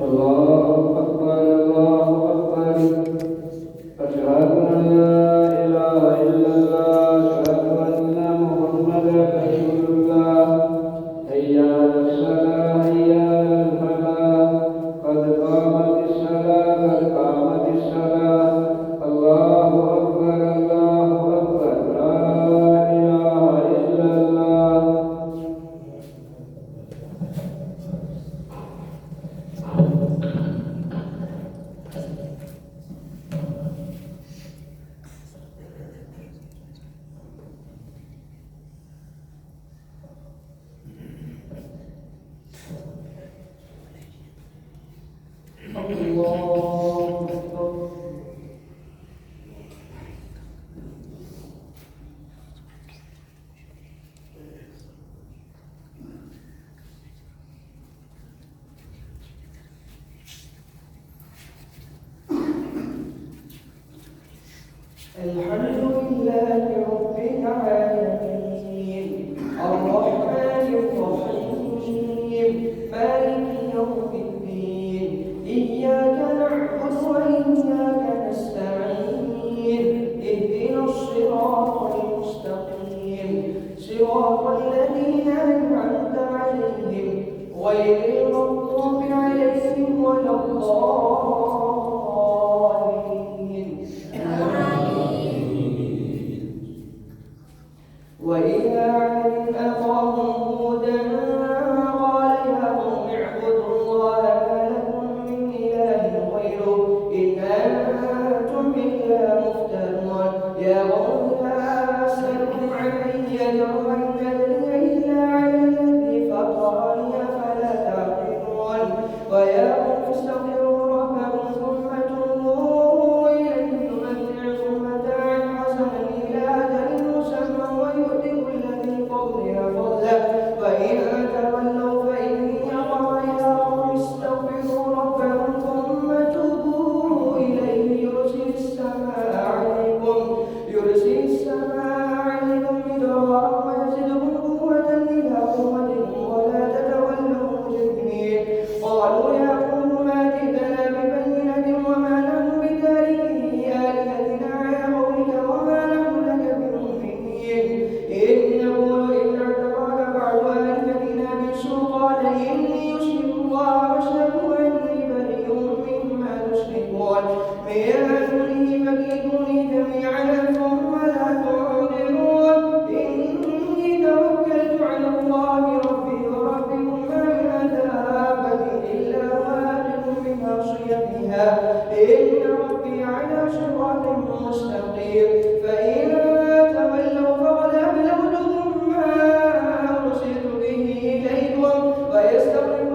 الله أكبر الله أكبر أشهد أن لا إله إلا الله أشهد أن محمدا رسول الله حي على الصلاة حي على الفلاح قد قامت الصلاة قد قامت الصلاة الله أكبر الله أكبر لا إله إلا الله. الحمد لله رب العالمين الرحمن الرحيم مالك يوم الدين إياك نعبد وإياك نستعين اهدنا الصراط المستقيم صراط الذين أنعمت عليهم غير المغضوب عليهم ولا الضالين. وإذا عاد أخاهم هودا قال يا قوم اعبدوا الله ما لكم من إله غيره إن أنتم إلا مفترون يا قوم لا أسألكم عليه أجرا إن أجري إلا على الذي فطرني أفلا تعقلون ويا قوم استغفروا ربكم ثم توبوا إليه يمتعكم متاعا حسنا إلى أجل مسمى ويؤتي كل ذي فضل فضله وإن تولوا فإني أخاف يا قوم استغفروا ربكم ثم توبوا إليه يرسل السماء عليكم مدرارا ويزدكم قوة إلى قوتكم ولا تتولوا مجرمين قالوا يا قوم ما جئتنا ببينة وما نحن بتاركي آلهتنا على قولك وما نحن لك بمؤمنين إن نقول إلا اعتراك بعض آلهتنا بالسوء قال إني أشهد الله واشهدوا أني بريء مما تشركون من دونه فكيدوني جميعا ثم لا تنظرون إني توكلت على الله ربي وربكم ما من دابة إلا هو آخذ بناصيتها إن ربي على صراط مستقيم فإن تولوا فقد أبلغتكم ما أرسلت به إليكم ويستغفر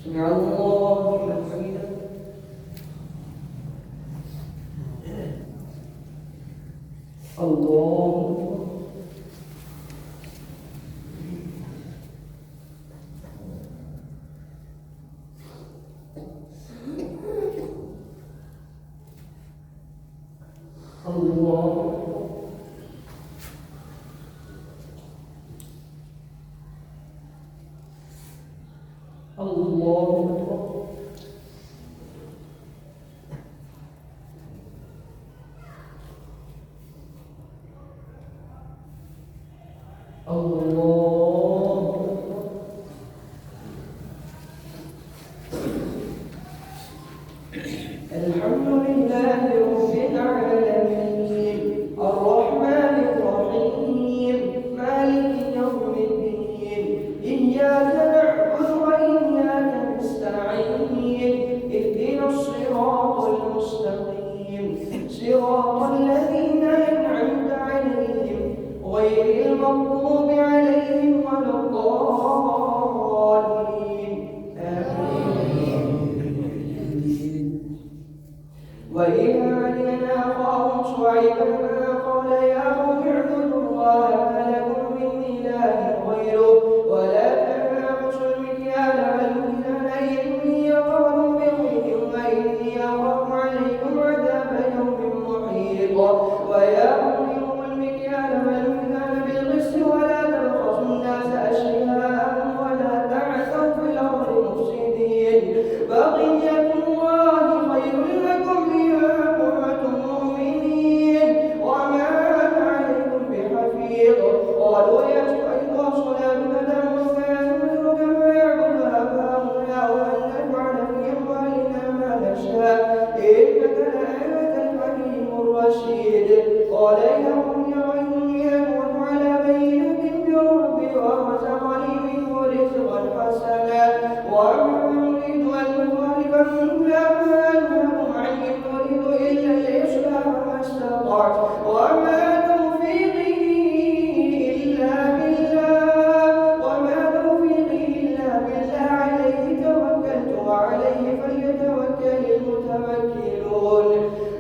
سمع الله لمن حمده. الله الحمد لله رب العالمين الرحمن الرحيم مالك يوم الدين إياك نعبد وإياك نستعين اهدنا الصراط المستقيم صراط الذين وإلى مدين أخاهم شعيبا قال يا قوم اعبدوا الله ما لكم من إله غيره ولا تنقصوا المكيال والميزان إني أراكم بخير وإني أخاف عليكم عذاب يوم محيط ويا قوم أوفوا المكيال والميزان بالقسط ولا تبخسوا الناس أشياءهم ولا تعثوا في الأرض مفسدين بقية الله خير لكم إن كنتم مؤمنين وما أنا عليكم بحفيظ قالوا يا شعيب صلاتك تأمرك أن نترك ما يعبد آباؤنا وأن نفعل في أموالنا ما نشاء إنك لأنت الحكيم الرشيد قال يا قوم أرأيتم إن كنت على بينة من ربي ورزقني منه رزقا حسنا ومن يريد أن يخالف ما أنهاكم عنه إن أريد إلا الإصلاح ما استطعت وما توفيقي إلا بالله عليه توكلت وعليه فليتوكل المتوكلون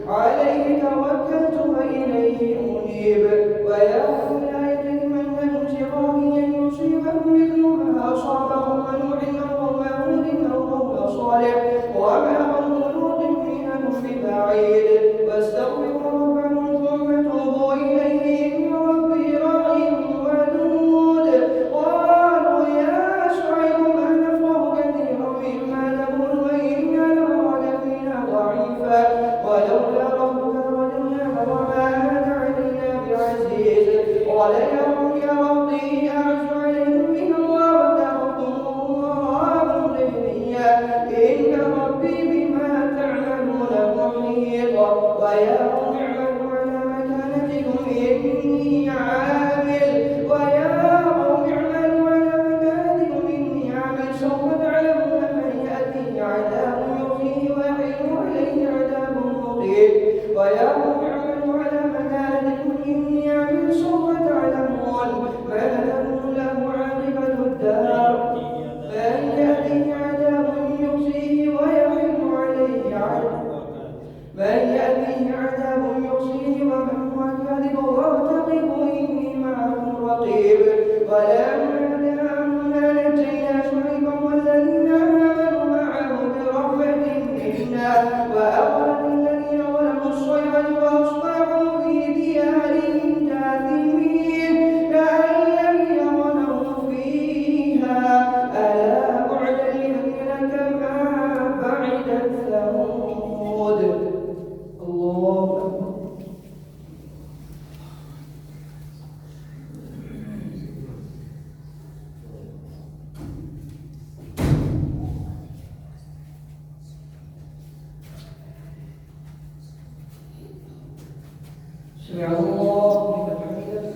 عليه توكلت وإليه أنيب ويا قوم لا يجرمنكم شقاقي أن يصيبكم مثل ما أصاب قوم نوح أو قوم هود أو قوم صالح وما قوم لوط منكم ببعيد واستغفروا ربكم ثم توبوا إليه إن ربي رحيم ودود قالوا يا شعيب ما نفقه كثيرا مما تقول وإنا لنراك فينا ضعيفا ولولا ربك لرجمناك وما أنت علينا بعزيز قال يا قوم يا ربي أعز عليكم من الله واتخذتموه وراءكم ظهريا إن ربي بما تعملون محيط ويا قوم اعملوا على مكانتكم إني عامل سوف تعلمون من يأتيه عذاب يخزيه ويحل عليه عذاب مقيم ويا قوم اعملوا على مكانتكم إني عامل سوف تعلمون ما تكون له عاقبة الدار من يأتيه عذاب يخزيه ويحل عليه ومن هو كاذب وارتقبوا إني معكم رقيب ولما نجينا شعيبا والذين آمنوا معه برحمة منا وأخذت الذين ظلموا الصيحة وأصبحوا في ديارهم جاثمين كأن لم يغنوا فيها ألا بعدا لمدين كما بعدت ثمود الله أكبر. سمع الله لمن حمده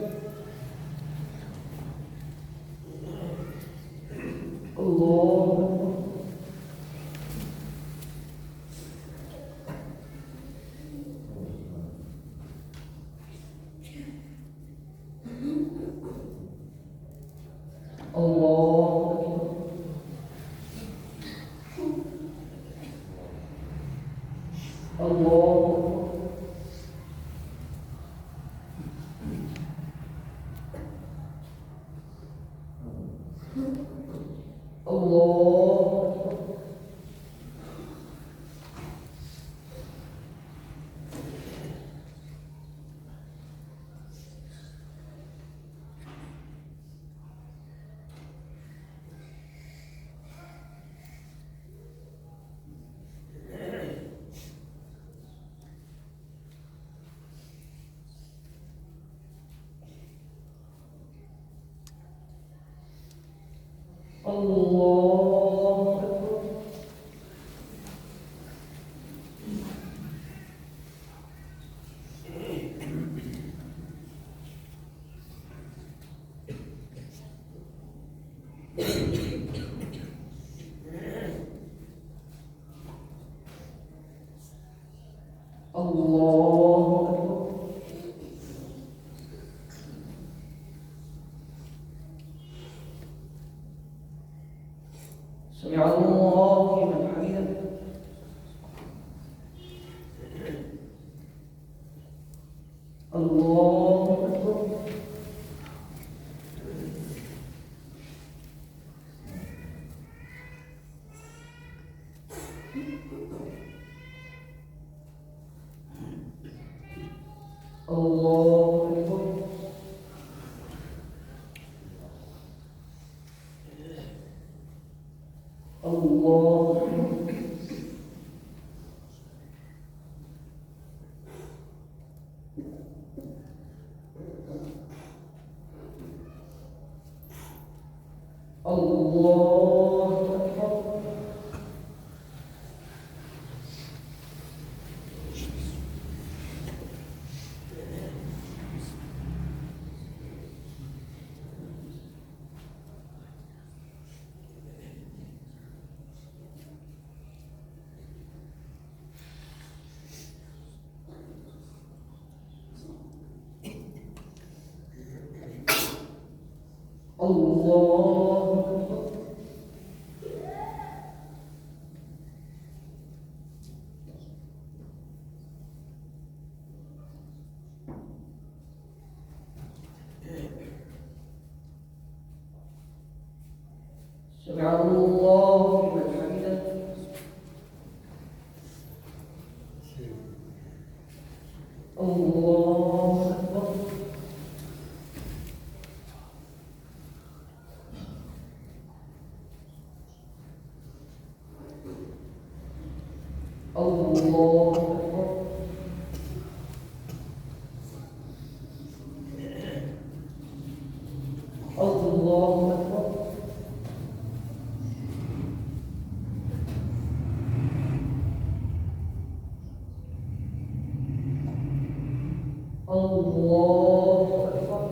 الله سمع الله لمن حمده الله أكبر. الله أكبر. الله أكبر. الله أكبر. الله أكبر. سمع الله لمن حمده. الله أكبر. الله أكبر. الله أكبر. الله أكبر.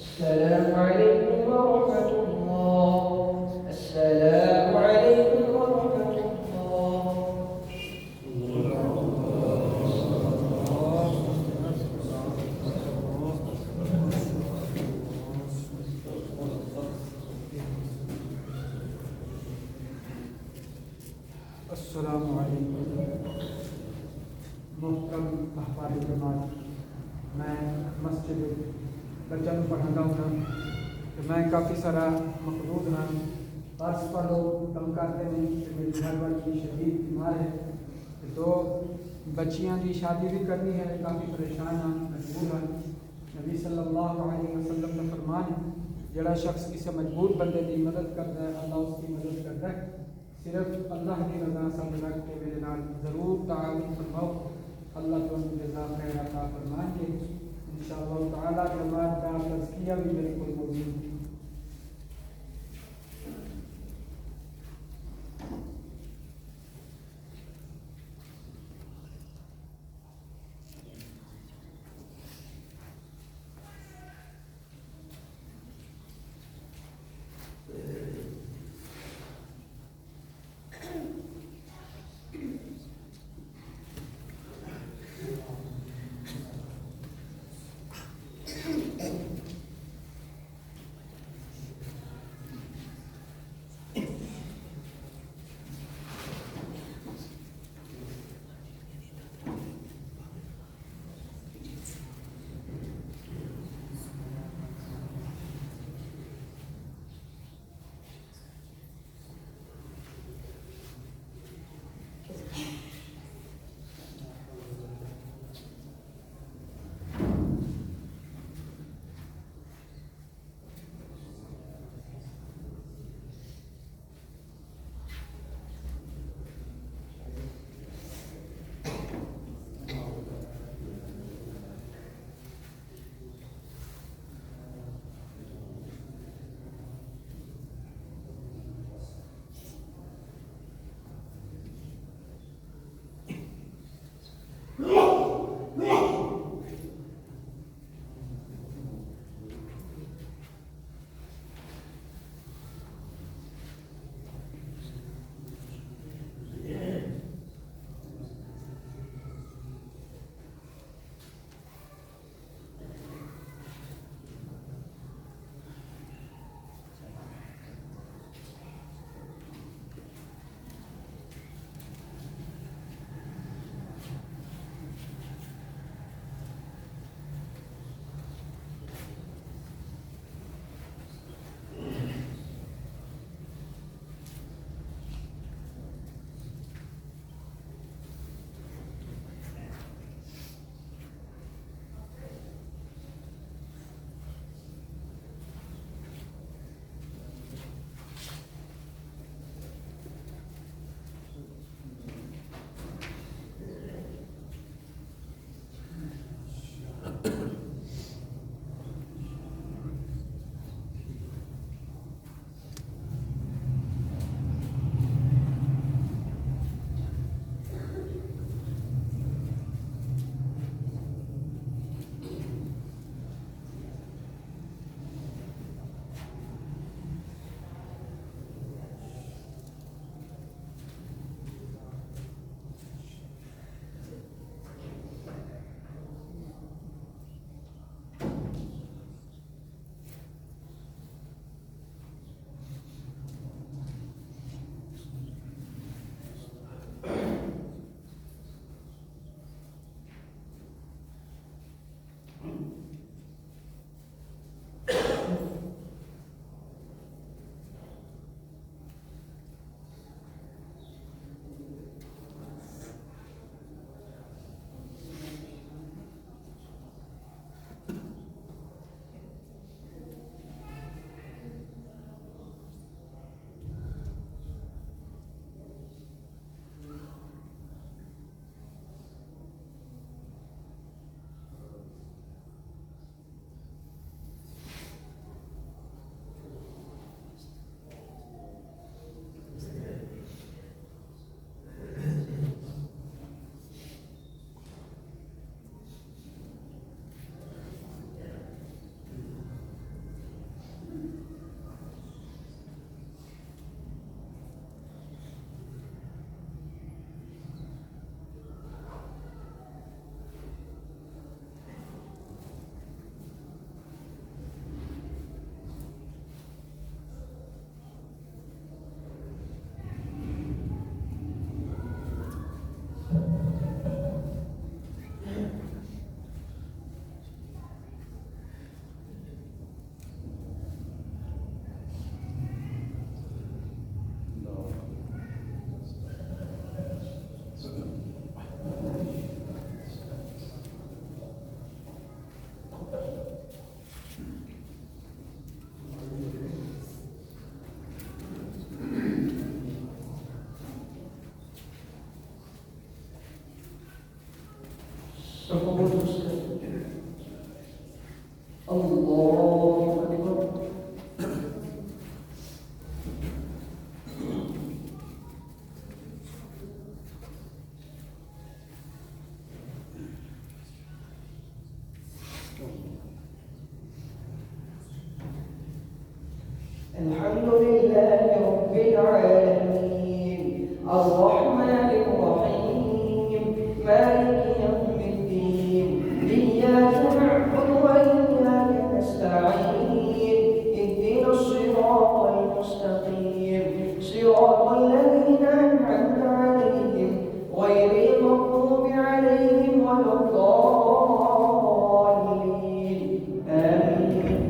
السلام عليكم ورحمة الله. السلام عليكم ورحمة الله. अस्सलाम वालेकुम मोहतरम अहबाब जमात, मैं मस्जिद बच्चों में पढ़ाता हूँ तो मैं काफ़ी सारा मकबूल हाँ पर्स पर लोग कम करते हैं कि मेरी घर वाली शदीद बीमार है तो बच्चियाँ की शादी भी करनी है, काफ़ी परेशान हाँ मजबूर हाँ। नबी सल्लल्लाहु अलैहि वसल्लम का फरमान है, जड़ा शख्स किसी मजबूर बंदे की मदद करता है अल्लाह उसकी मदद करता है। सिर्फ अल्लाह की रज़ा समझ रख के मेरे नाल ज़रूर ताउन फरमाओ, अल्लाह तो जज़ा खैर अता फरमाएंगे इंशाअल्लाह ताला। जमात का तज़किया भी मेरे को मौजूद है। صفوة مستقيم. الله أكبر. الحمد لله رب العالمين الرحمن الرحيم مالك يوم الدين إياك نعبد وإياك نستعين اهدنا الصراط المستقيم صراط الذين أنعمت عليهم غير المغضوب عليهم ولا الضالين آمين.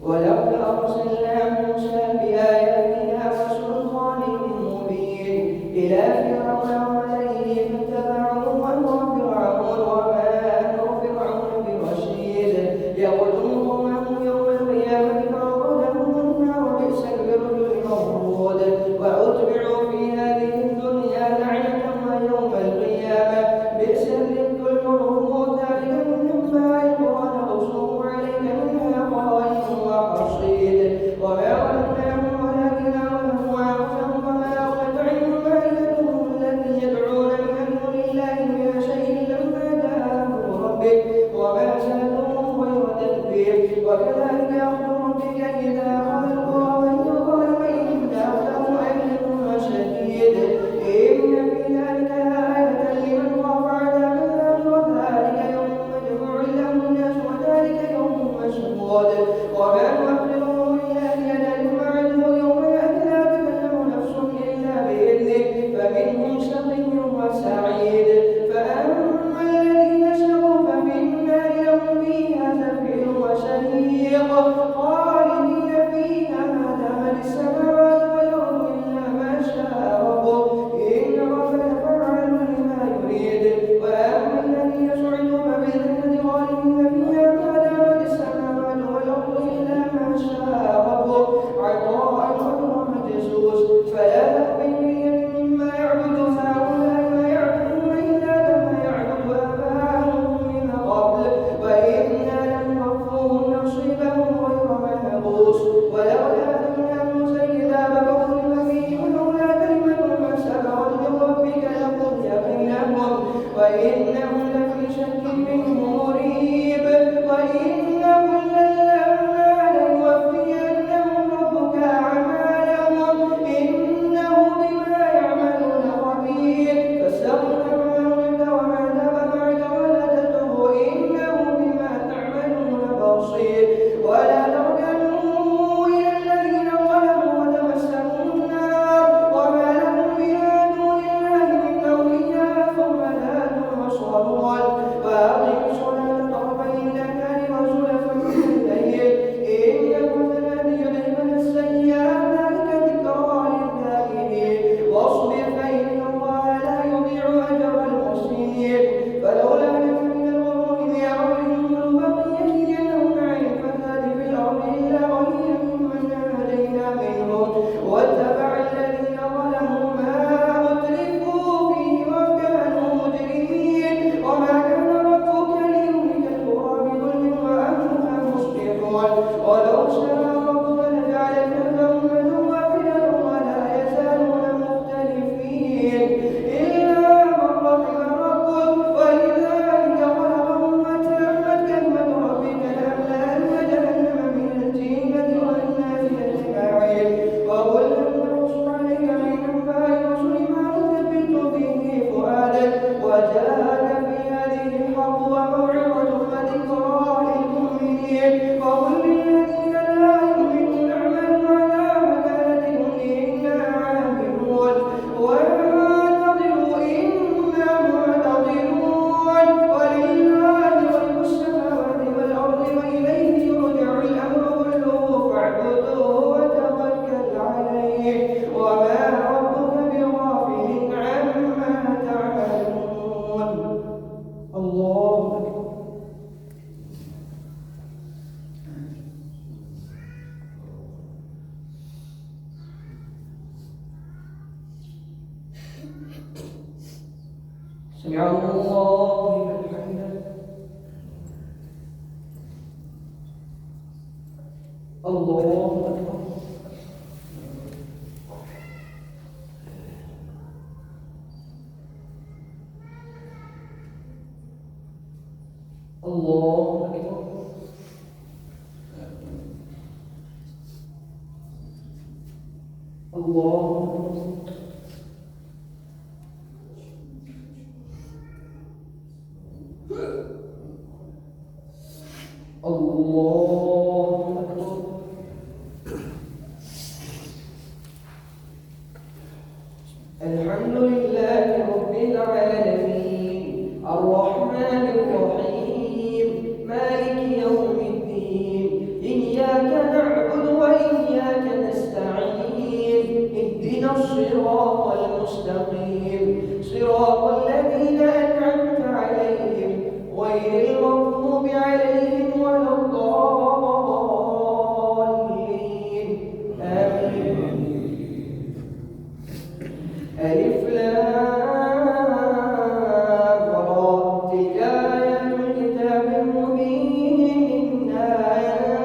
ولقد أرسلنا موسى بآياتنا وسلطان مبين إلى فرعون وملئه فاتبعوا أمر فرعون وما أمر فرعون برشيد يقدم قومه يوم القيامة فأوردهم النار بئس الورد المورود وأتبعوا في هذه الدنيا لعنة ويوم القيامة بئس الرد المرفوض ذلك من أنباء القرى نقصه عليك منها قائم وحصيد وما ظلمناهم ولكن أظلموا أنفسهم وما أغنت عنهم آلهتهم التي يدعون من دون الله من شيء لما جاء أمر ربك وما زادهم غير تتبير وكذلك أخذ ربك إذا أخذ القرى وهي ظالمة إن أخذه أليم شديد إن في ذلك لآية لمن خاف عذاب الآخرة ذلك يوم مجموع له الناس وذلك يوم مشهود وما نؤخره إلا لأجل معلوم يوم يأتي لا تكلم نفس إلا بإذنه فمنهم شقي وسعيد فأما الذين شقوا ففي النار لهم فيها زفير وشهيق خالدين الله أكبر. الله أكبر. الله أكبر. الله أكبر. الحمد لله رب العالمين الرحمن الرحيم مالك يوم الدين إياك نعبد وإياك نستعين اهدنا الصراط المستقيم صراط الذين أنعمت عليهم غير المغضوب عليهم ولا الضالين آمين. ألف لام را تلك آيات الكتاب المبين إنا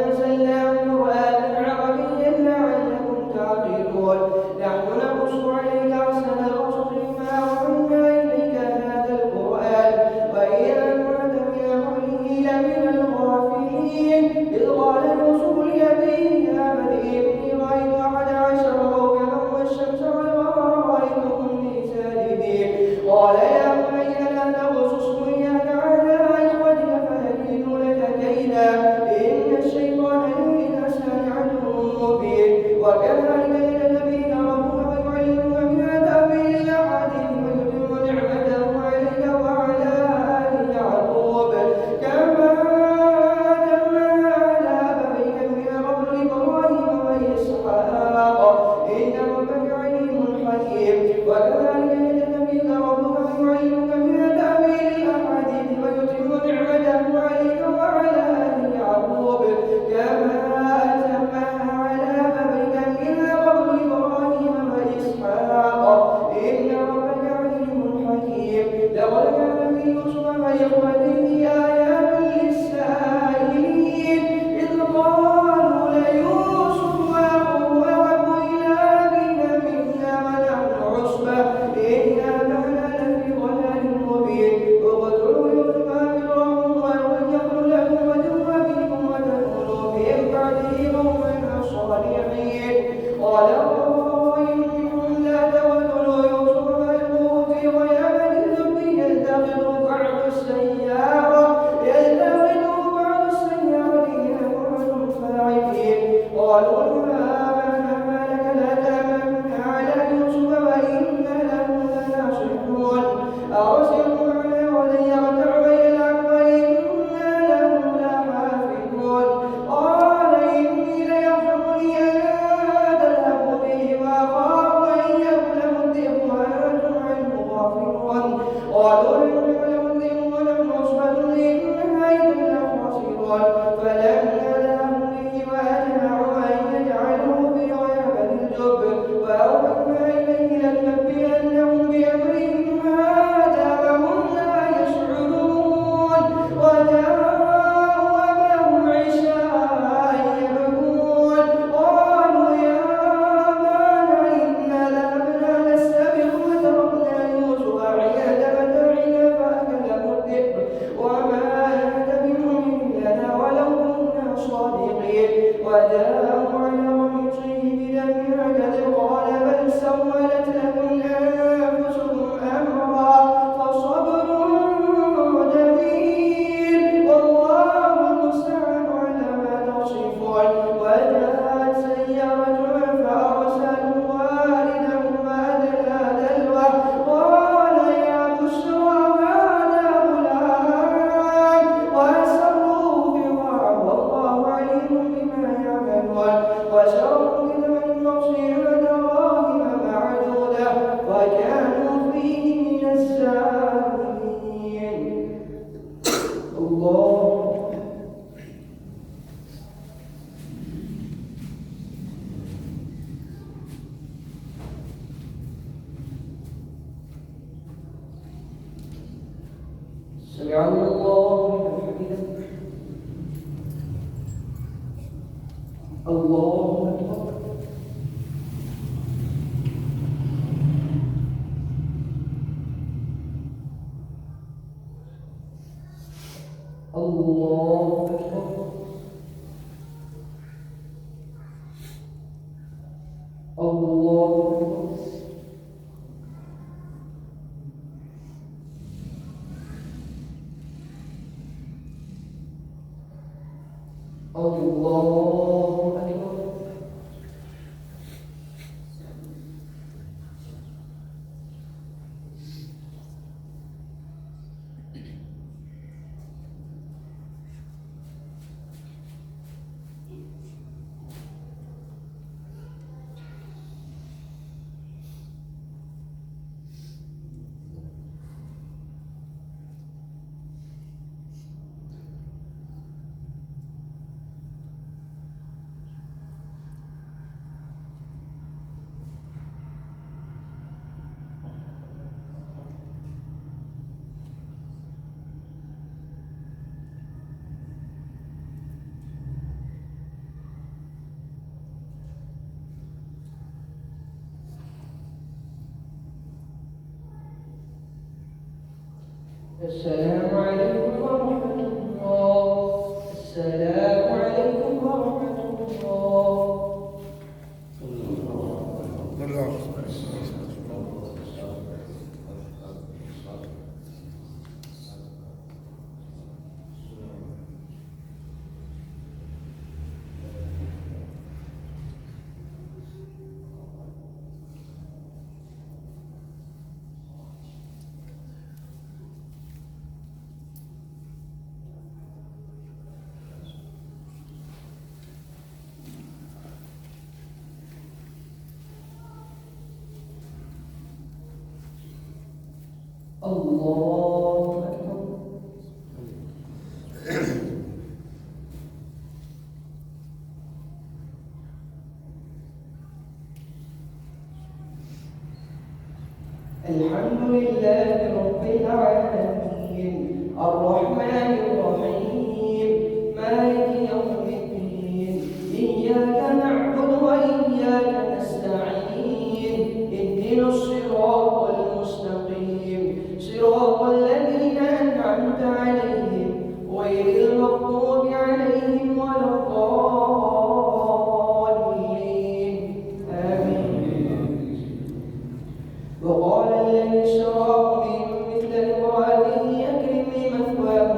أنزلناه قرآنا عربيا لعلكم تعقلون نحن نقص عليك أحسن القصص بما أوحينا إليك هذا القرآن وإن أنت من قبله لمن الغافلين إذ قال يوسف لأبيه يا بني إني رأيت 11 كوكبا والشمس والقمر رأيتهم لي ساجدين قال يا بني لا تقصص رؤياك على إخوتك فيكيدوا لك كيدا إن الشيطان للإنسان عدو مبين وكذلك يجتبيك ربك ويعلمك من تأويل الأحاديث ويتم نعمته عليك وعلى آل يعقوب كما أتمها على أبويك من قبل إبراهيم وإسحاق إن ربك عليم حكيم وكذلك يجتبيك ربك ويعلمك من تأويل الأحاديث ويتم نعمته عليك وعلى آل يعقوب كما أتمها على أبويك من قبل إبراهيم وإسحاق إن ربك عليم حكيم لقد كان في يوسف وإخوته آيات للسائلين إذ قالوا ليوسف وأخوه أحب إلى أبينا منا ونحن عصبة إن أبانا لفي ضلال مبين اقتلوا يوسف أو يقتل لكم وجه أبيكم وتكونوا من بعده قوما صالحين قال قائل لا تقتلوا يوسف فألقوه في غيابة الجب يلتقطه بعض السيارة إن كنتم فاعلين قالوا يا أبانا ما لك لا تأمنا على يوسف وإنا له لناصحون أرسله معنا ولن يرتع ويلعب وإنا له لحافظون قال إني ليحزنني أن تذهبوا به وأخاف أن يأكله الذئب وأنتم عنه غافلون قالوا لن يأكله الذئب ونحن عصبة إنا إذا لخاسرون فلما ذهبوا به وأجمعوا أن يجعلوه في غيابة الجب وأوحينا إليه لتنبئنهم بأمرهم هذا وهم لا يشعرون وجاءوا أباهم عشاء يبكون قالوا يا أبانا إنا ذهبنا نستبق وتركنا يوسف عند متاعنا فأكله الذئب وما أنت بمؤمن لنا ولو كنا صادقين وجاءوا على قميصه بدم كذب قال بل سولت لكم أنفسكم أمرا فصبر جميل والله المستعان على ما تصفون وجاءت سيارة فأرسلوا والدهم فأدلى دلوه قال يا بشرى هذا غلام وأسروه بضاعة والله عليم بما يعملون وشروا بثمن بخس دراهم معدودة وكانوا فيه من الزاهدين. الله سمع الله لمن حمده. الله أكبر. الله أكبر. الله أكبر. السلام عليكم ورحمة الله. السلام عليكم ورحمة الله. الله أكبر. الحمد لله رب العالمين الرحمن الرحيم مالك يوم الدين إياك نعبد وإياك نستعين اهدنا الصراط المستقيم صراط الذين أنعمت عليهم غير المغضوب عليهم ولا الضالين آمين. وقال الذي اشتراه من مثل امرأته أكرم مثواه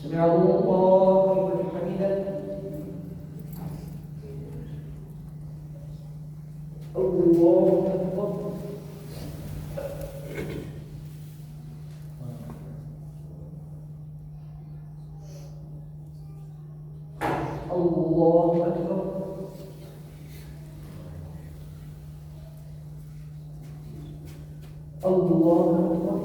سمع الله لمن حمده. الله أكبر. الله أكبر. الله أكبر.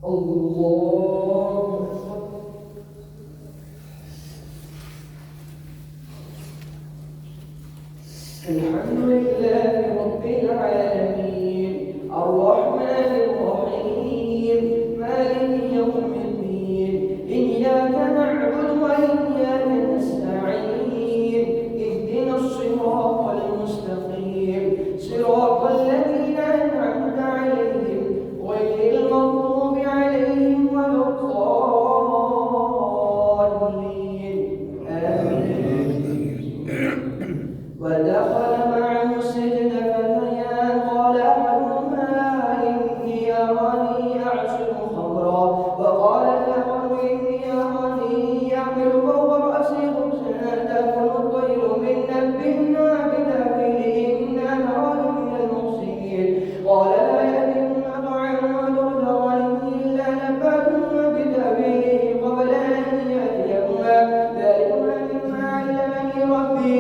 الله أكبر. الحمد لله رب العالمين الرحمن الرحيم مالك يوم الدين إياك نعبد وإياك نستعين اهدنا الصراط المستقيم صراط الذين أنعمت عليهم غير المغضوب عليهم ولا الضالين آمين. ودخل معه السجن فتيان قال أحدهما إني أراني أعصر خمرا وقال الآخر إني أراني أحمل فوق رأسي خبزا تأكل الطير من نبئنا بتأويله إنا نراك من المحسنين قال لا يأتيكما طعام وترزقانه إلا نبأتكما بتأويله قبل أن يأتيكما ذلكما مما علمني ربي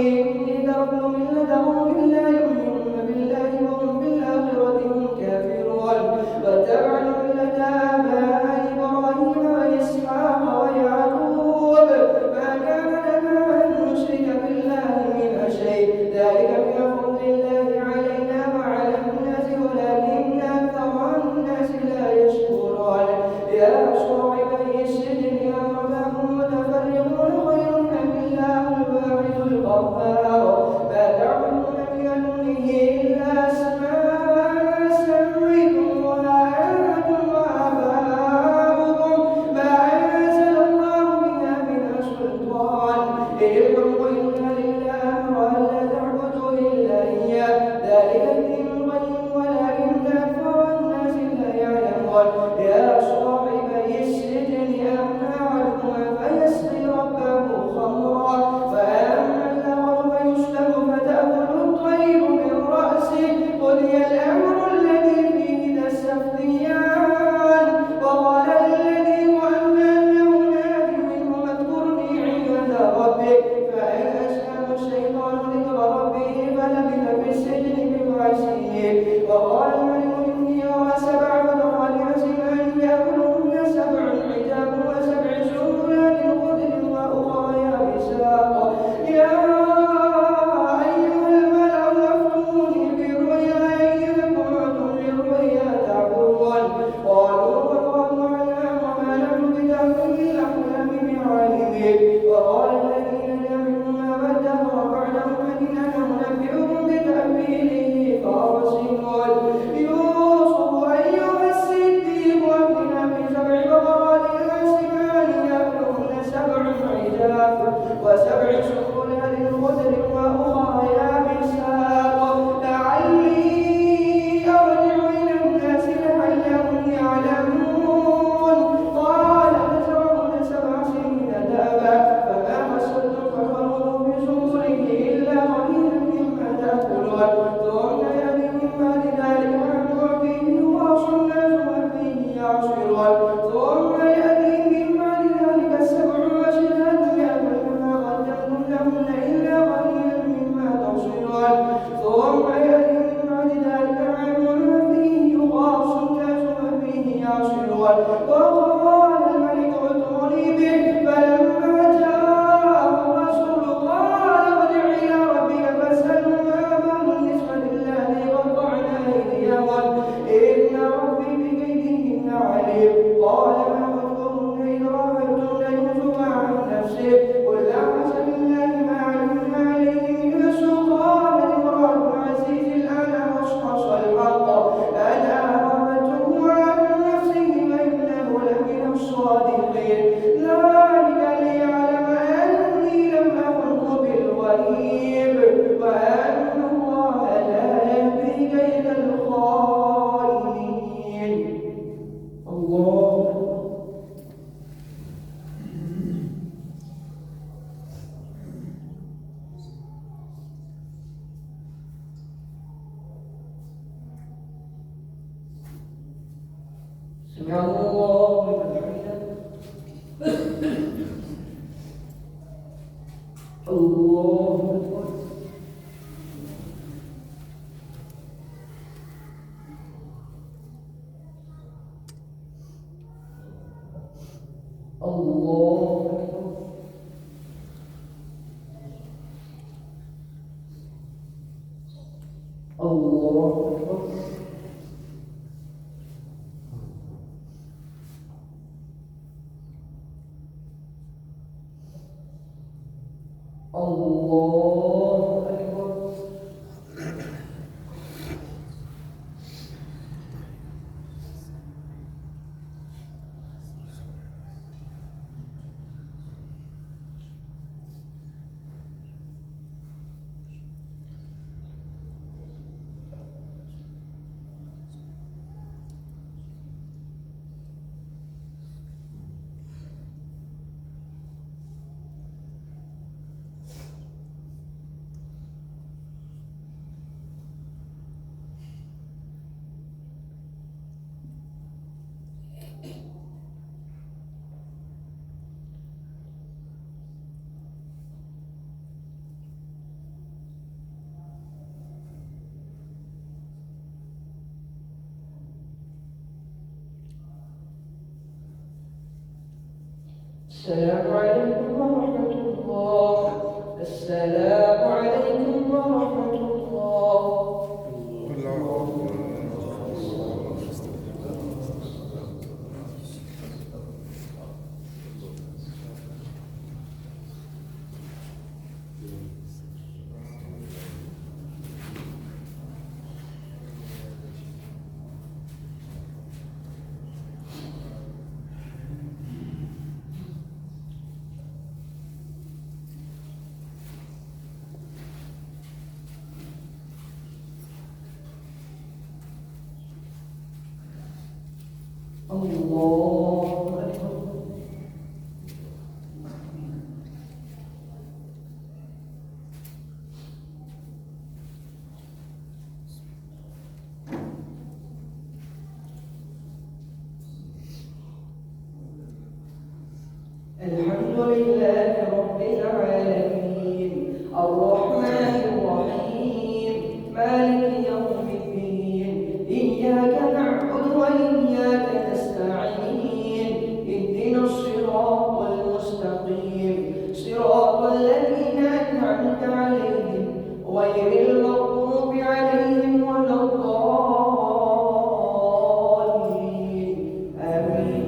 تركوا ملتهم إلا يؤمنون بالله وهم بالآخرة هم كافرون واتبعوا ملة آبائهم إبراهيم وإسحاق ويعقوب ما كان لنا أن نشرك بالله من شيء ذلك من فضل الله علينا وعلى الناس ولكن أكثر الناس لا يشكرون يا صاحبي السجن أأرباب متفرقون خير أم الله الواحد القهار ما تعبدون من سمع الله لمن حمده. الله أكبر. الله أكبر. الله أكبر. الله أكبر. السلام عليكم ورحمة الله. السلام عليكم ورحمة الله. الله أكبر. الحمد لله رب العالمين الرحمن الرحيم مالك يوم الدين إياك نعبد وإياك نستعين اهدنا الصراط المستقيم صراط الذين أنعمت عليهم غير المغضوب عليهم ولا الضالين آمين.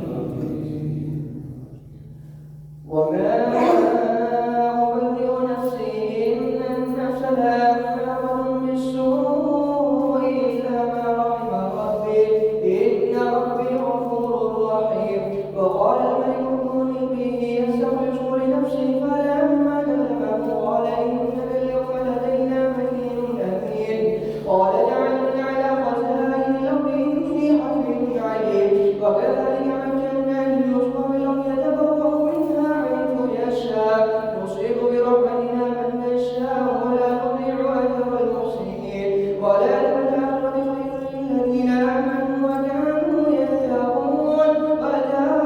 وما أبرئ نفسي إن النفس لأمارة بالسوء إلا ما رحم ربي إن ربي غفور رحيم. وقال الملك ائتوني به يستخلص لنفسه فلما كلمه قال إنك اليوم لدينا مكين أمين. قال اجعلني على خزائن الأرض إني حفيظ عليم. وكذلك مكنا ليوسف في الأرض يتبوأ منها حيث يشاء نصيب برحمتنا من نشاء ولا نضيع أجر المحسنين. ولا الآخرة خير للذين آمنوا وكانوا يتقون. وجاء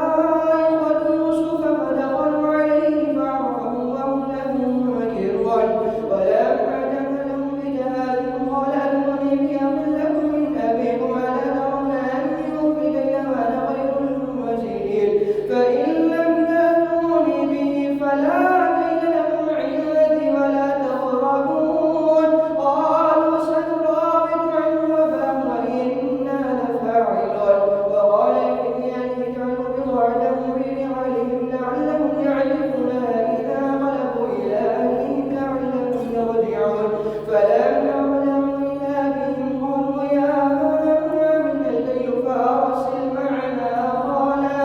إخوة يوسف فدخلوا عليه فعرفهم وهم له منكرون. ولما جهزهم بجهازهم قال ائتوني بأخ لكم من أبيكم ألا ترون أني أوفي الكيل وأنا خير المنزلين. فإن لم تأتوني به فلا كيل لكم عندي ولا تقربون. قالوا سنراود عنه أباه وإنا لفاعلون. وقال لفتيانه اجعلوا بضاعتهم في رحالهم لعلهم يعرفونها إذا انقلبوا إلى أهلهم لعلهم يرجعون. فلما رجعوا إلى أبيهم قالوا يا أبانا منا الكيل فأرسل معنا أخانا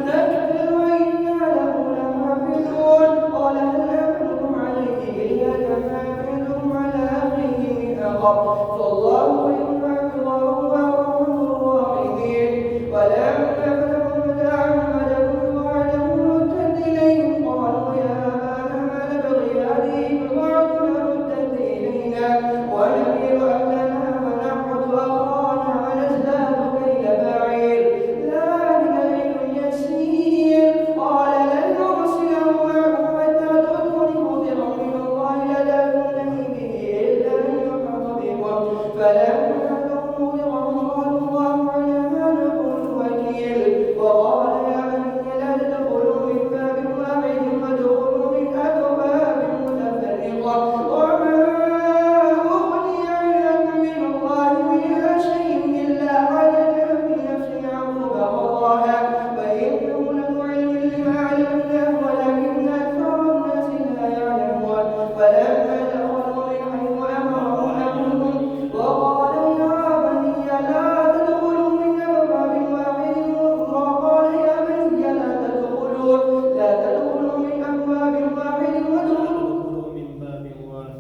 نكتل وإنا له لحافظون. قال هل أحملكم عليه إلا كما حملتم على أخيه من أخر فالله خير حافظا وهو أرحم الراحمين. ولما فتحوا متاعهم وجدوا بضاعتهم ردت إليهم قالوا يا أبانا ما نبغي هذه بضاعتنا ردت إلينا ونمير أهلنا ونعبد أخانا ونزداد كيل بعير ذلك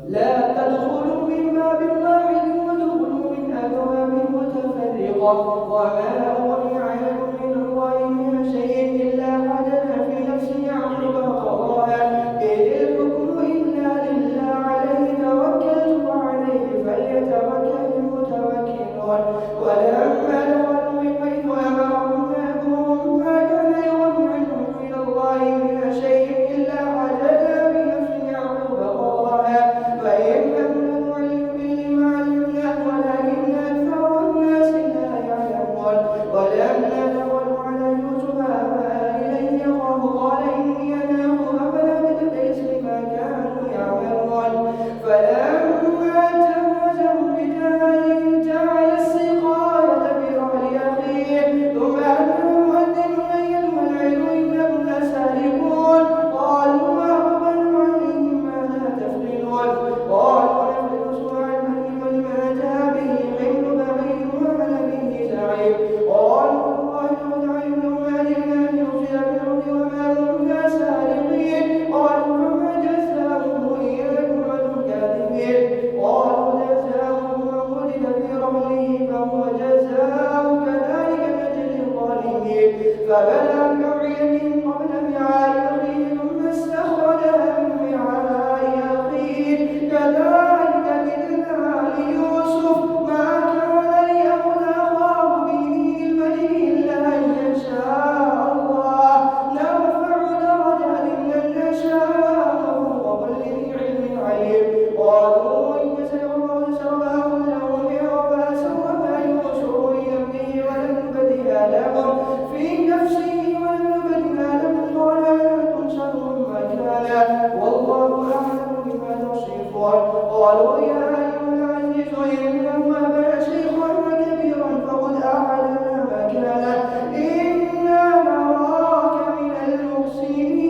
لا تدخلوا من باب واحد وادخلوا من أبواب متفرقة وما أغني عنكم من الله من شيء إلا حدث في نفس يعقوب قضاها إن الحكم إلا لله عليه توكلت وعليه فليتوكل المتوكلون ولما دخلوا من حيث أمرهم أبوهم ما كان يغني عنهم من الله من شيء إلا حدث في نفس يعقوب قضاها فإنهم لنعلم بما علمناه ولكن أكثر الناس لا يعلمون ولما دخلوا على يوسف أوى إليه أخاه قال إني أنا أخوك فلا تبتئس بما كانوا يعملون فلما جاوزهم بجانب جعل السقاية في رحل أخيه ثم أذن مؤذن أيها العير إنكم لسارقون قالوا وأقبلوا عليهم ماذا تفقدون قالوا نفقد سوء الملك ولما جاء به حمل بعير وأنا به زعيم قالوا والله لقد علمتم ما جئنا لنفسد في الأرض وما كنا سارقين قالوا فما جزاؤه إن كنتم كاذبين قالوا جزاؤه من وجد في رحله فهو جزاء كذلك نجزي الظالمين فبلغ بأوعيتهم قبل وعاء أخيه ثم استخرجها من وعاء أخيه كذلك كدنا ليوسف ما كان ليأخذ أخاه بيده الملك إلا أن يشاء الله نرفع درجات من نشاء وفوق كل ذي علم عليم قالوا إن يسرق الله سرقا له بها فسرها يوسف لنفسه ولم نبدها لهم في نفسه ولم نبدها لهم قال أنتم شر مكانا والله أعلم بما تصفون قالوا يا أيها العزيز إنه أبى شيخا كبيرا فخذ أحدنا مكانه إنا نراك من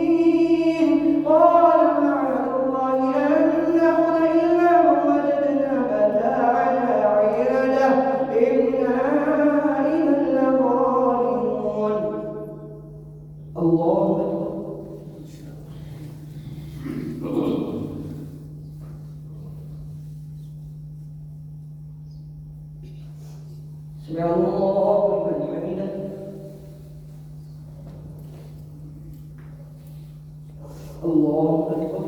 المحسنين قال معاذ الله أن نأخذ إلا من وجدنا متاعنا عنده إنا إذا لظالمون الله أكبر سمع الله لمن حمده الله أكبر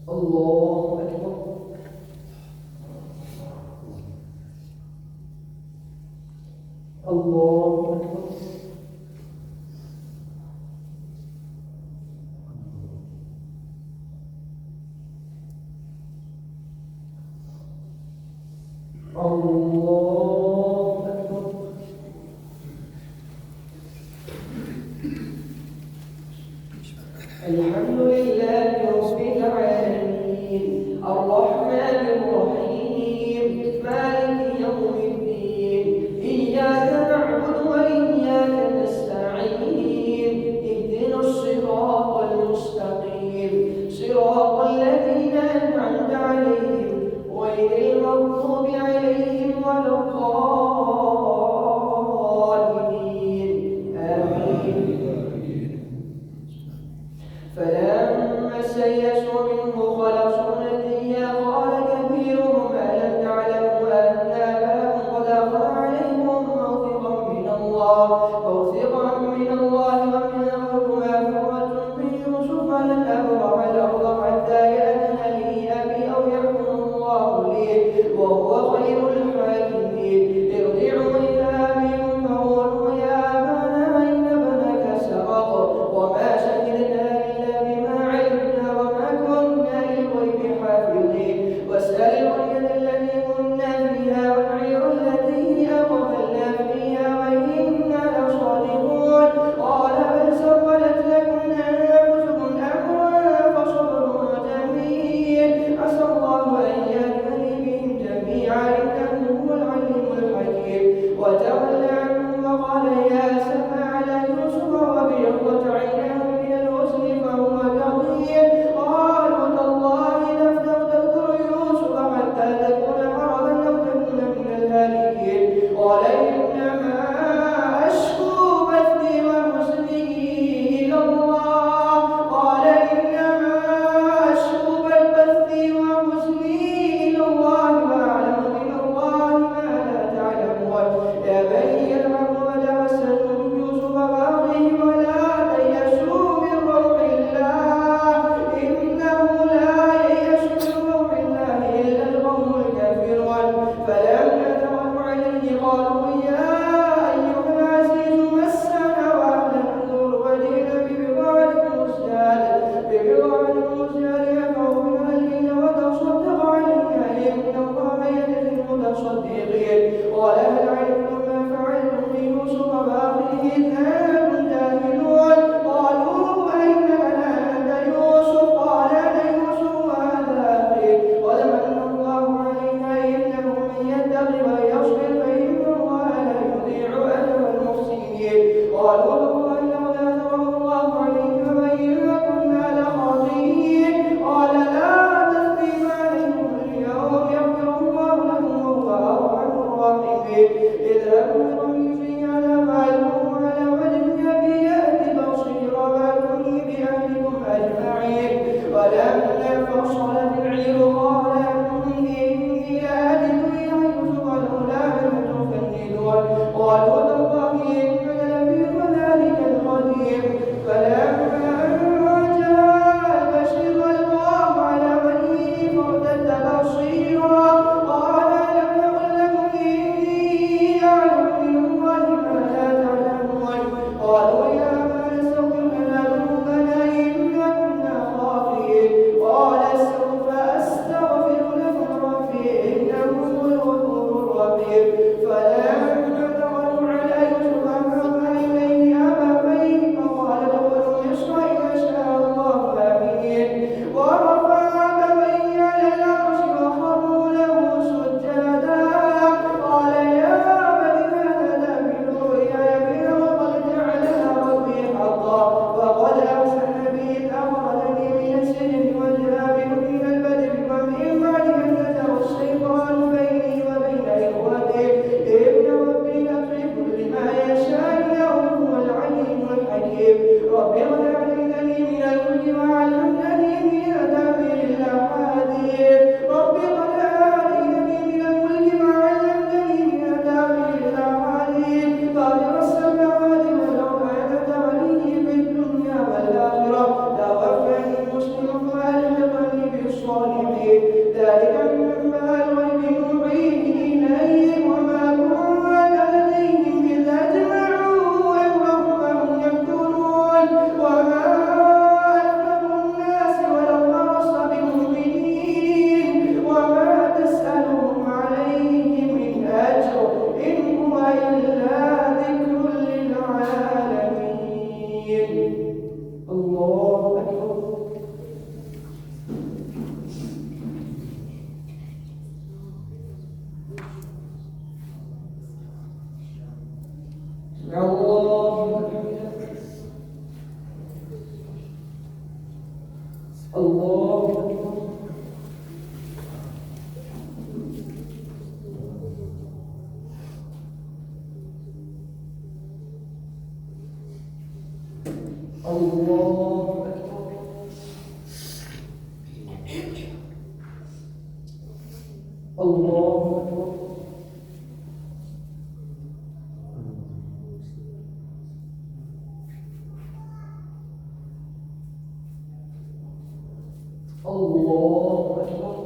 الله أكبر الله أكبر الله أكبر الحمد لله رب العالمين الرحمن الرحيم مالك يوم الدين إياك نعبد قالوا يا أيها العزيز مسنا وأهلنا الضر وجئنا ببضاعة مزجاة فأوفنا الكيل وتصدق علينا إن الله يجزي المتصدقين قال هل علمتم ما فعلتم بيوسف وأخيه إذ أنتم جاهلون قالوا أئنك لأنت يوسف قال أنا يوسف وهذا أخي قد من الله علينا إنه من يتق ويصبر فإن الله لا يضيع أجر المحسنين قالوا والله لولا ترى الله علينا وإن كنا لخاطئين قال لا تثريب عليكم اليوم يغفر الله لكم وهو أرحم الراحمين اذهبوا بقميصي على فألقوه على وجه أبي يأت بصيرا وأتوني بأهلكم أجمعين ولما فصلت العير قال إني لآتي ريح يوسف لولا أن تفندون قالوا تالله إنك لفي ضلالك القديم فلما جاء البشير ألقاه على وجهه فارتد بصيرا قال ألم أقل لكم إني أعلم من الله ما لا تعلمون قالوا يا أبانا استغفر لنا ذنوبنا إنا كنا خاطئين قال سوف أستغفر لكم ربي إنه هو الغفور الرحيم فلما دخلوا على يوسف أوحى إليه أبويه فقال ادخلوا مصر إن شاء الله آمنين ورفع أبويه على العرش وخروا له سجدا قال يا أبت هذا تأويل رؤياي وقد جعلها ربي حقا وقد أحسن بي إذ أخرجني من السجن وجاء بكم من البدر ومن بعد أن نزغ الشيطان بيني وبين إخوتي إن ربي لطيف لما يشاء إنه هو العليم الحكيم رب قد آتيتني من الملك وعلمتني من تأويل الأحاديث رب قد آتيتني من الملك وعلمتني من تأويل الأحاديث فاطر السماوات والأرض أنت ولي في الدنيا والآخرة توفني مسلما وألحقني بالصالحين ذلك مما الغيب نوحيه إليك وما كنت لديهم إذ أجمعوا أمرهم وهم يمكرون وما أكثر الناس ولو حرصت بمؤمنين وما تسألهم عليه من أجر إن هو إلا ذكر للعالمين الله أكبر الله أكبر الله أكبر الله أكبر الله أكبر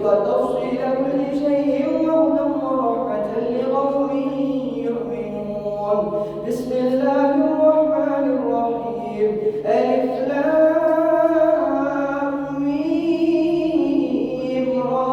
وتفصيل كل شيء وهدى ورحمة لقوم يؤمنون. بسم الله الرحمن الرحيم. ألف لام ميم را.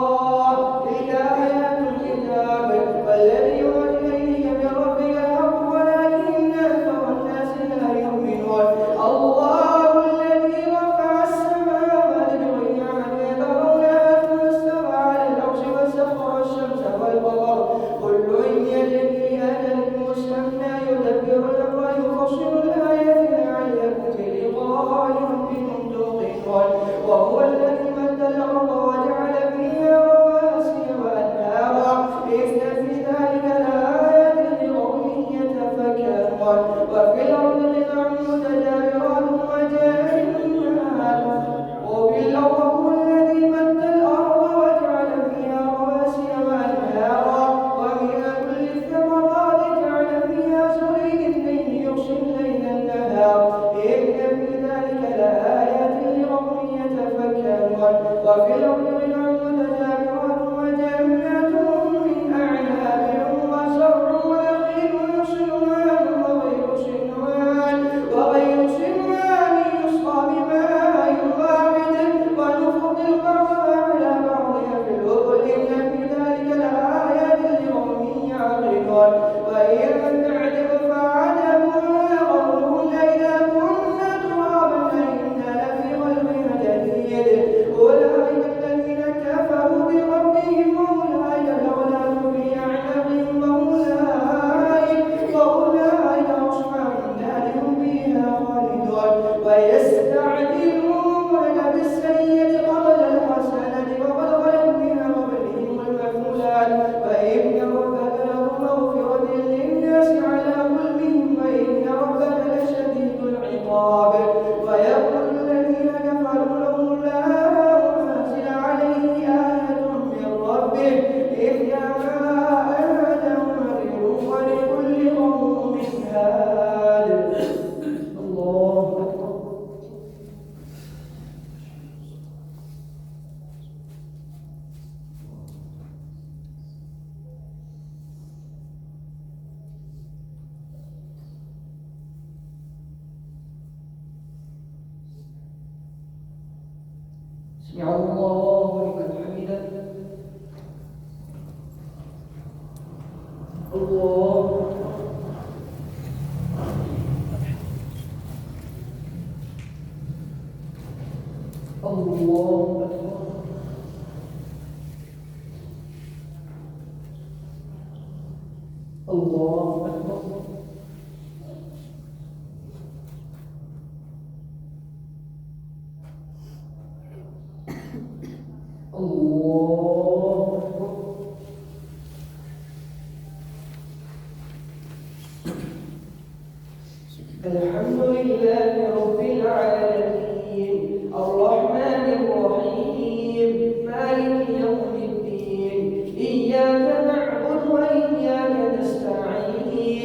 تلك آيات الكتاب والذي أوحي إليك من ربك الحق ولكن أكثر الناس لا يؤمنون. الله الذي رفع السماوات بغير عمد ترونها ثم استوى على العرش وسخر الشمس والقمر كل يجري لأجل مسمى يدبر الأمر يفصل الآيات لعلكم بلقاء ربكم توقنون. وهو الذي مد الأرض وجعل فيها رواسي وأنهارا إن في ذلك لآيات لقوم يتفكرون. وفي الأرض قطع متجاورات وجنات وفي الأرض هو الذي مد الأرض وجعل فيها رواسي وأنهارا ومن كل الثمرات جعل فيها زوجين اثنين يغشي الليل النهار إن في ذلك لآيات لقوم يتفكرون. وفي الأرض قطع متجاورات وجنات من أعناب وزرع ونخيل صنوان وغير صنوان يسقى بماء واحد ونفضل بعضها على بعضها في الأكل إن في ذلك لآيات لقوم يعقلون. وإن تعجب فعجب قولهم أإذا كنا ترابا أإنا لفي خلق جديد أولئك الذين كفروا بربهم وأولئك الأغلال في أعناقهم وأولئك أصحاب النار هم فيها خالدون. ويستعجلونك بالسيئة قبل الحسنة وقد خلت من قبلهم المثلات فإن ربك له مغفرة للناس على ظلمهم وإن ربك لشديد العقاب. ويقول الذين كفروا لولا أنزل عليه آية من ربه إنما أنت منذر ولكل قوم هاد. الله أكبر. سمع الله لمن حمده. الله الله أكبر. الله أكبر. الله أكبر. الحمد لله رب العالمين الرحمن الرحيم مالك يوم الدين إياك نعبد وإياك نستعين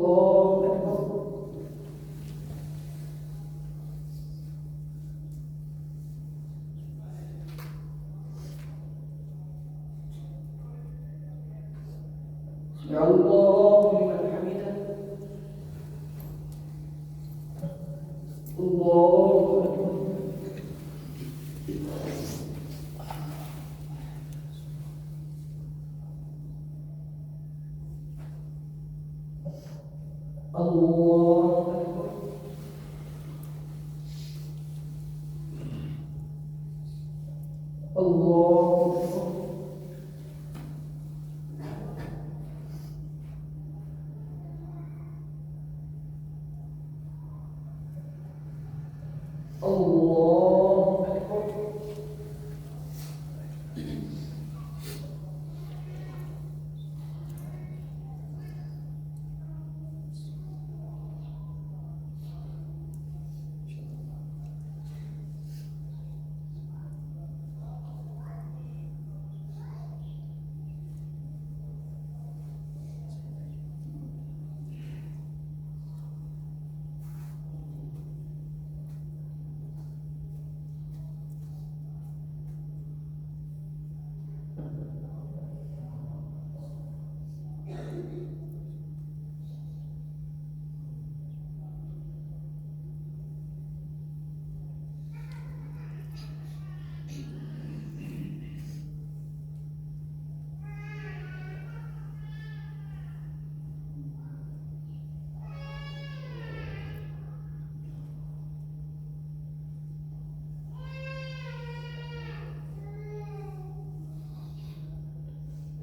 الله أكبر. سمع الله لمن حمده. الله أكبر. الله أكبر. الله أكبر. الله أكبر.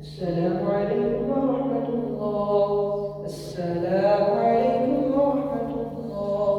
السلام عليكم ورحمة الله. السلام عليكم ورحمة الله.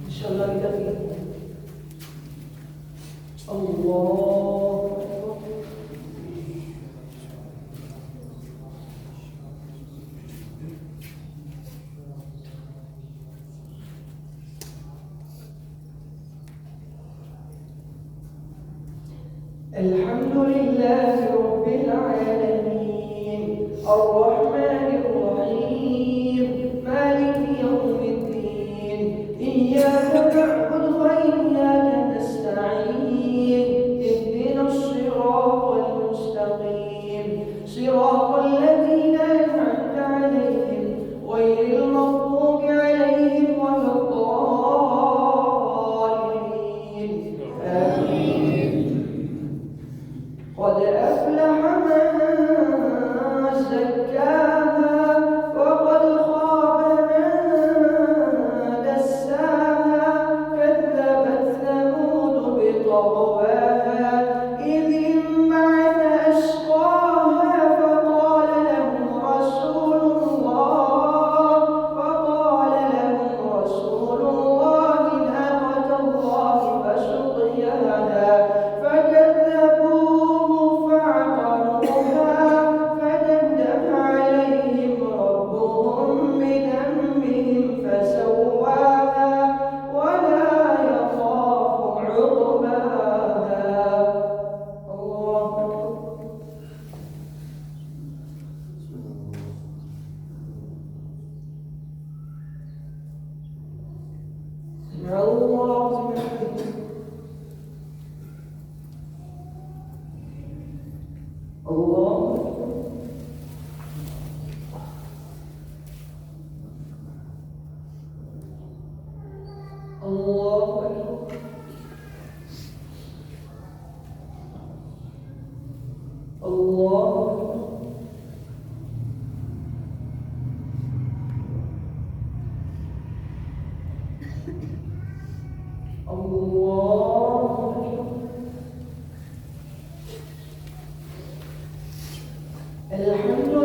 إن شاء الله kita pilih. Allah Akbar. الحمد لله رب العالمين الرحمن الرحيم مالك يوم الدين إياك نعبد وإياك نستعين اهدنا الصراط المستقيم صراط الذين أنعمت عليهم غير المغضوب عليهم ولا الضالين آمين. قد أفلح من زكاها وقد خاب من دساها كذبت ثمود بطغواها إذ انبعث أشقاها فقال لهم رسول الله ناقة الله فسقياها فكذبوه فعقروها فدمدم عليهم ربهم بذنبهم فسواها ولا يخاف عقباها. الله أكبر. سمع الله لمن حمده. الله أكبر. الله أكبر. الله أكبر. الحمد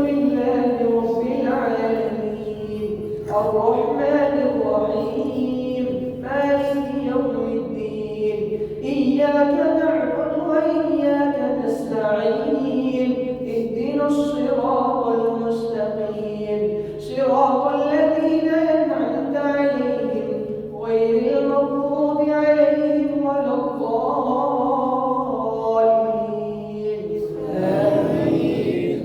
لله رب العالمين الرحمن الرحيم مالك يوم الدين إياك نعبد وإياك نستعين اهدنا الصراط المستقيم صراط الذين أنعمت عليهم غير المغضوب عليهم ولا الضالين آمين.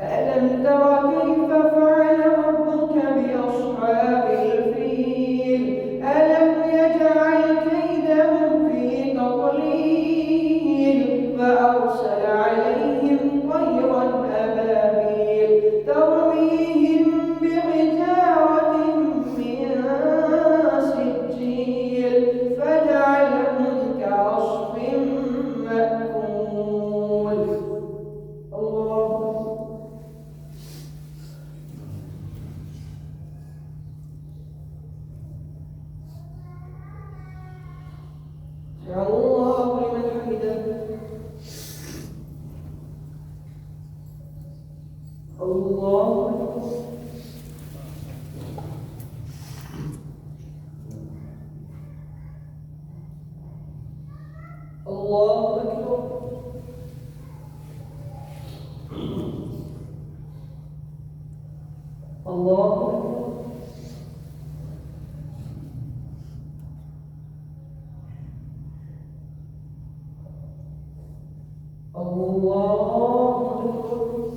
ألم تر كيف فعل ربك بأصحاب الفيل ألم يجعل كيدهم في تضليل فأرسل عليهم طيرا أبابيل ترميهم بحجارة من سجيل فجعلهم كعصف مأكول. الله الله لمن حمده. الله أكبر. الله أكبر. الله أكبر. الله أكبر.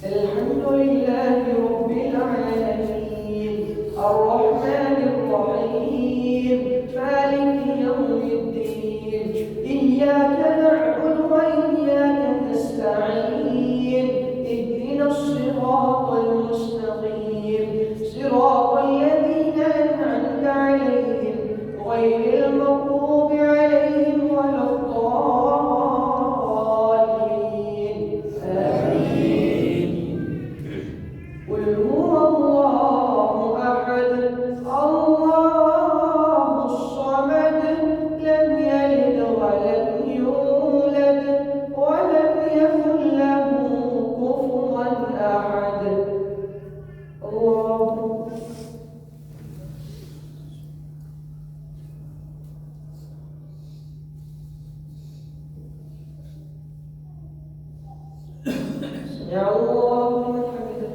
الحمد لله رب العالمين الرحمن الرحيم مالك يوم الدين إياك نعبد وإياك نستعين اهدنا الصراط المستقيم صراط الذين أنعمت عليهم غير المغضوب عليهم ولا الضالين آمين. قل هو الله أحد الله الصمد لم يلد ولم يولد ولم يكن له كفوا أحد. الله سمع الله لمن حمده.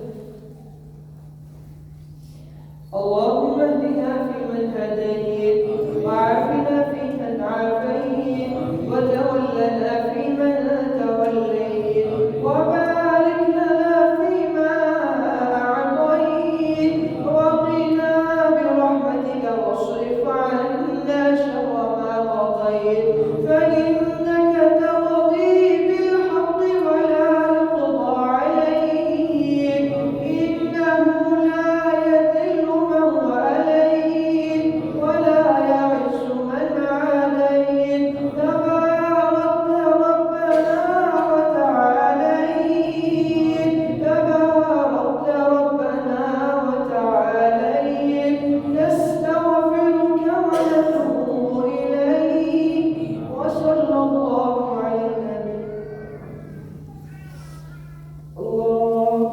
اللهم اهدنا فيمن هديت وعافنا فيمن عافيت وتولنا فيمن توليت وبارك لنا فيما أعطيت وقنا برحمتك واصرف عنا شر ما قضيت فإنك تقضي بالحق ولا يقضى عليك إنه لا يذل من واليت ولا يعز من عاديت تباركت ربنا وتعاليت تباركت ربنا وتعاليت نستغفرك ونتوب إليك وصلى الله على النبي. الله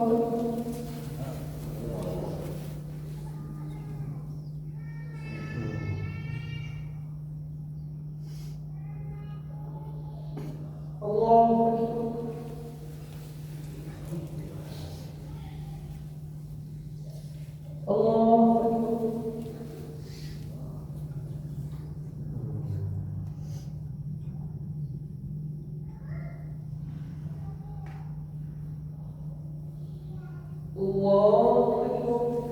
الله أكبر. الله أكبر. الله أكبر.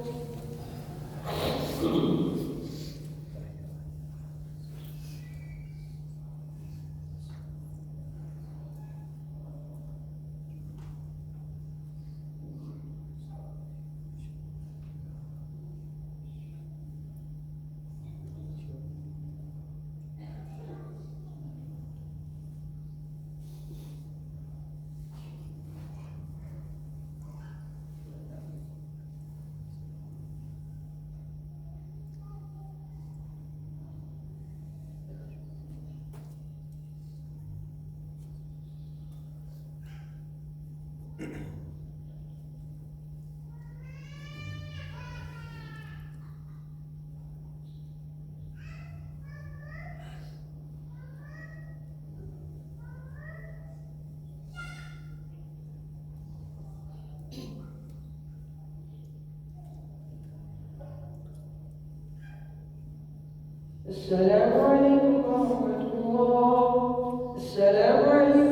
السلام عليكم ورحمة الله. السلام عليكم